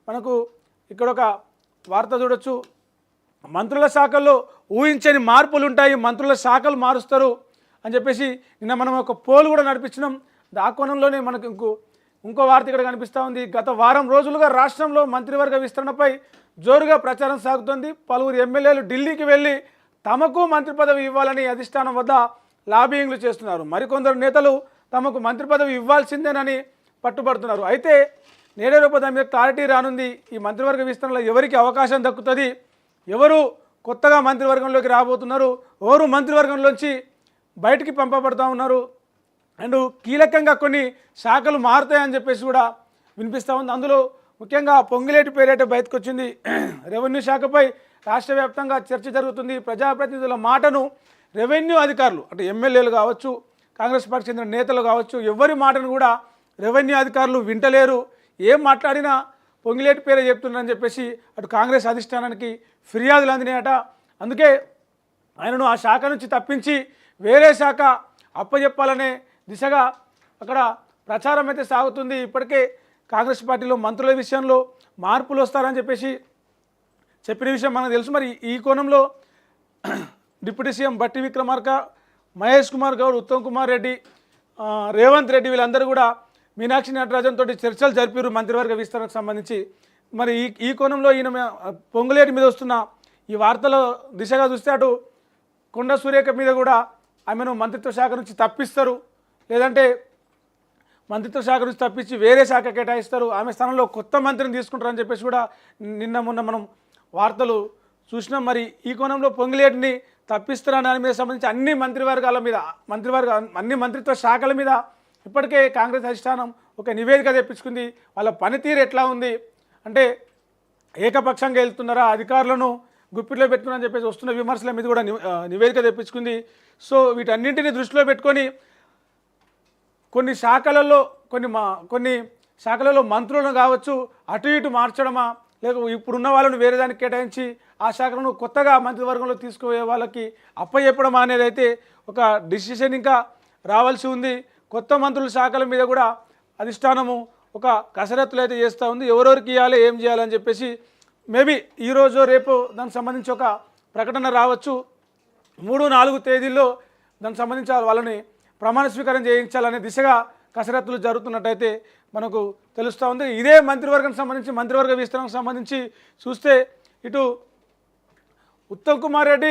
మనకు ఇక్కడ ఒక వార్త చూడొచ్చు. మంత్రుల శాఖల్లో ఊహించని మార్పులు ఉంటాయి, మంత్రుల శాఖలు మారుస్తారు అని చెప్పేసి నిన్న మనం ఒక పోల్ కూడా నడిపించినాం. ఆ కోణంలోనే మనకు ఇంకో వార్త ఇక్కడ కనిపిస్తూ ఉంది. గత వారం రోజులుగా రాష్ట్రంలో మంత్రివర్గ విస్తరణపై జోరుగా ప్రచారం సాగుతోంది. పలువురు ఎమ్మెల్యేలు ఢిల్లీకి వెళ్ళి తమకు మంత్రి పదవి ఇవ్వాలని అధిష్టానం వద్ద లాబింగ్లు చేస్తున్నారు. మరికొందరు నేతలు తమకు మంత్రి పదవి ఇవ్వాల్సిందేనని పట్టుబడుతున్నారు. అయితే నేడే రూప దాని మీద క్లారిటీ రానుంది. ఈ మంత్రివర్గ విస్తరణలో ఎవరికి అవకాశం దక్కుతుంది, ఎవరు కొత్తగా మంత్రివర్గంలోకి రాబోతున్నారు, ఎవరు మంత్రివర్గంలోంచి బయటికి పంపబడుతూ ఉన్నారు, అండ్ కీలకంగా కొన్ని శాఖలు మారుతాయని చెప్పేసి కూడా వినిపిస్తూ ఉంది. అందులో ముఖ్యంగా పొంగిలేటి పేరేట బయటకు వచ్చింది. రెవెన్యూ శాఖపై రాష్ట్ర వ్యాప్తంగా చర్చ జరుగుతుంది. ప్రజాప్రతినిధుల మాటను రెవెన్యూ అధికారులు అంటే ఎమ్మెల్యేలు కావచ్చు, కాంగ్రెస్ పార్టీకి చెందిన నేతలు కావచ్చు, ఎవరి మాటను కూడా రెవెన్యూ అధికారులు వింటలేరు. ఏం మాట్లాడినా పొంగిలేటి పేరే చెప్తున్నారని చెప్పేసి అటు కాంగ్రెస్ అధిష్టానానికి ఫిర్యాదులు అందినాయట. అందుకే ఆయనను ఆ శాఖ నుంచి తప్పించి వేరే శాఖ అప్పచెప్పాలనే దిశగా అక్కడ ప్రచారం అయితే సాగుతుంది. ఇప్పటికే కాంగ్రెస్ పార్టీలో మంత్రుల విషయంలో మార్పులు వస్తారని చెప్పేసి చెప్పిన విషయం మనకు తెలుసు. మరి ఈ కోణంలో డిప్యూటీ సీఎం బట్టి విక్రమార్క, మహేష్ కుమార్ గౌడ్, ఉత్తమ్ కుమార్ రెడ్డి, రేవంత్ రెడ్డి వీళ్ళందరూ కూడా మీనాక్షి నటరాజన్ తోటి చర్చలు జరిపారు మంత్రివర్గ విస్తరణకు సంబంధించి. మరి ఈ కోణంలో ఈయన పొంగులేటి మీద వస్తున్న ఈ వార్తల దిశగా చూస్తే అటు కొండ సురేఖ మీద కూడా ఆమెను మంత్రిత్వ శాఖ నుంచి తప్పిస్తారు, లేదంటే మంత్రిత్వ శాఖ నుంచి తప్పించి వేరే శాఖ కేటాయిస్తారు, ఆమె స్థానంలో కొత్త మంత్రిని తీసుకుంటారని చెప్పేసి కూడా నిన్న మొన్న మనం వార్తలు చూసినాం. మరి ఈ కోణంలో పొంగులేటిని తప్పిస్తారని దాని మీద సంబంధించి అన్ని మంత్రిత్వ శాఖల మీద ఇప్పటికే కాంగ్రెస్ అధిష్టానం ఒక నివేదిక తెప్పించుకుంది. వాళ్ళ పనితీరు ఎట్లా ఉంది అంటే ఏకపక్షంగా వెళ్తున్నారా, అధికారులను గుప్పిట్లో పెట్టుకున్నారని చెప్పేసి వస్తున్న విమర్శల మీద కూడా నివేదిక తెప్పించుకుంది. సో వీటన్నింటినీ దృష్టిలో పెట్టుకొని కొన్ని శాఖలలో మంత్రులను కావచ్చు అటు ఇటు మార్చడమా, లేక ఇప్పుడున్న వాళ్ళను వేరే దానికి కేటాయించి ఆ శాఖలను కొత్తగా మంత్రివర్గంలో తీసుకుపోయే వాళ్ళకి అప్పచెప్పడమా అనేది అయితే ఒక డిసిషన్ ఇంకా రావాల్సి ఉంది. కొత్త మంత్రుల శాఖల మీద కూడా అధిష్టానము ఒక కసరత్తులు అయితే చేస్తూ ఉంది. ఎవరెవరికి ఇవ్వాలి, ఏం చేయాలని చెప్పేసి మేబీ ఈరోజు రేపు దానికి సంబంధించి ఒక ప్రకటన రావచ్చు. 3-4 తేదీల్లో దానికి సంబంధించి వాళ్ళని ప్రమాణ స్వీకారం చేయించాలనే దిశగా కసరత్తులు జరుగుతున్నట్టయితే మనకు తెలుస్తూ ఉంది. ఇదే మంత్రివర్గం సంబంధించి మంత్రివర్గ విస్తరణకు సంబంధించి చూస్తే ఇటు ఉత్తమ్ కుమార్ రెడ్డి